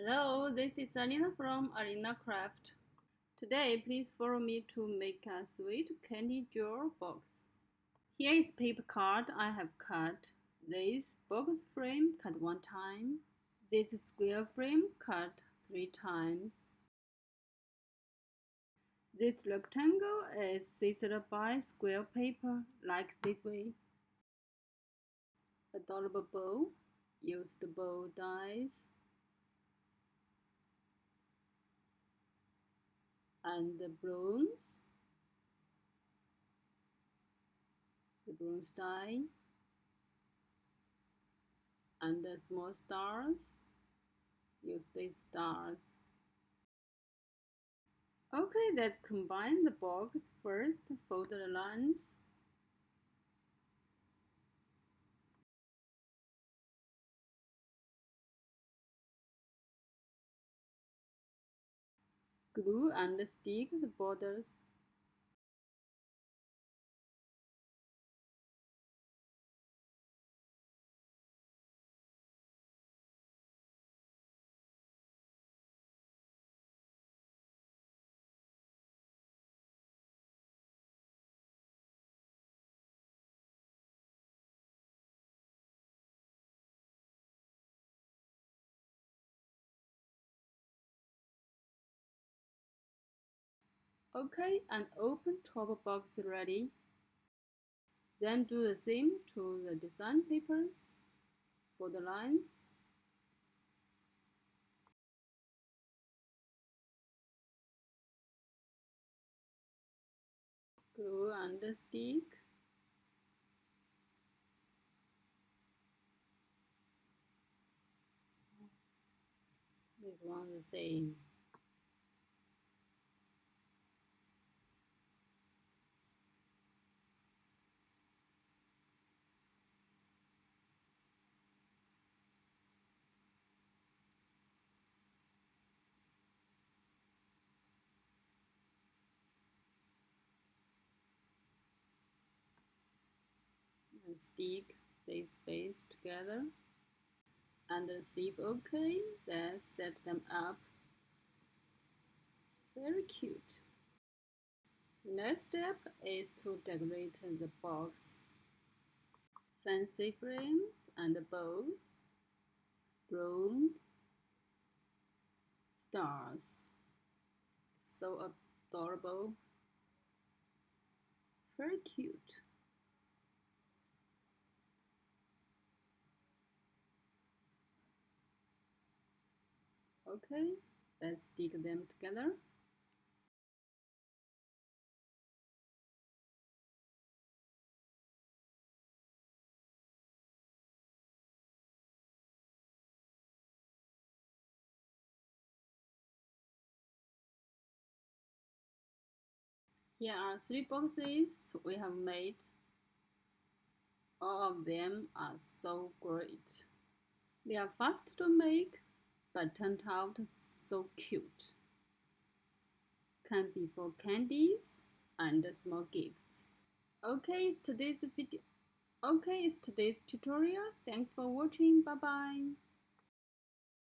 Hello, this is Alina from Alinacutle. Today, please follow me to make a sweet candy jar box. Here is paper card I have cut. This box frame cut 1 time. This square frame cut 3 times. This rectangle is scissored by square paper like this way. Adorable bow. Use the bow dies. And the bronze die, and the small stars, use these stars. Okay, let's combine the box. First, fold the lines. Glue and stick the borders. Okay, and open top box ready. Then do the same to the design papers for the lines. Glue and stick. This one the same. And stick these face together. And the sleeve okay, then set them up. Very cute. Next step is to decorate the box. Fancy frames and bows, bronze, stars. So adorable. Very cute. Okay, let's stick them together. Here are 3 boxes we have made. All of them are so great. They are fast to make, but turned out so cute. Can be for candies and small gifts. Okay, it's today's tutorial. Thanks for watching. Bye bye.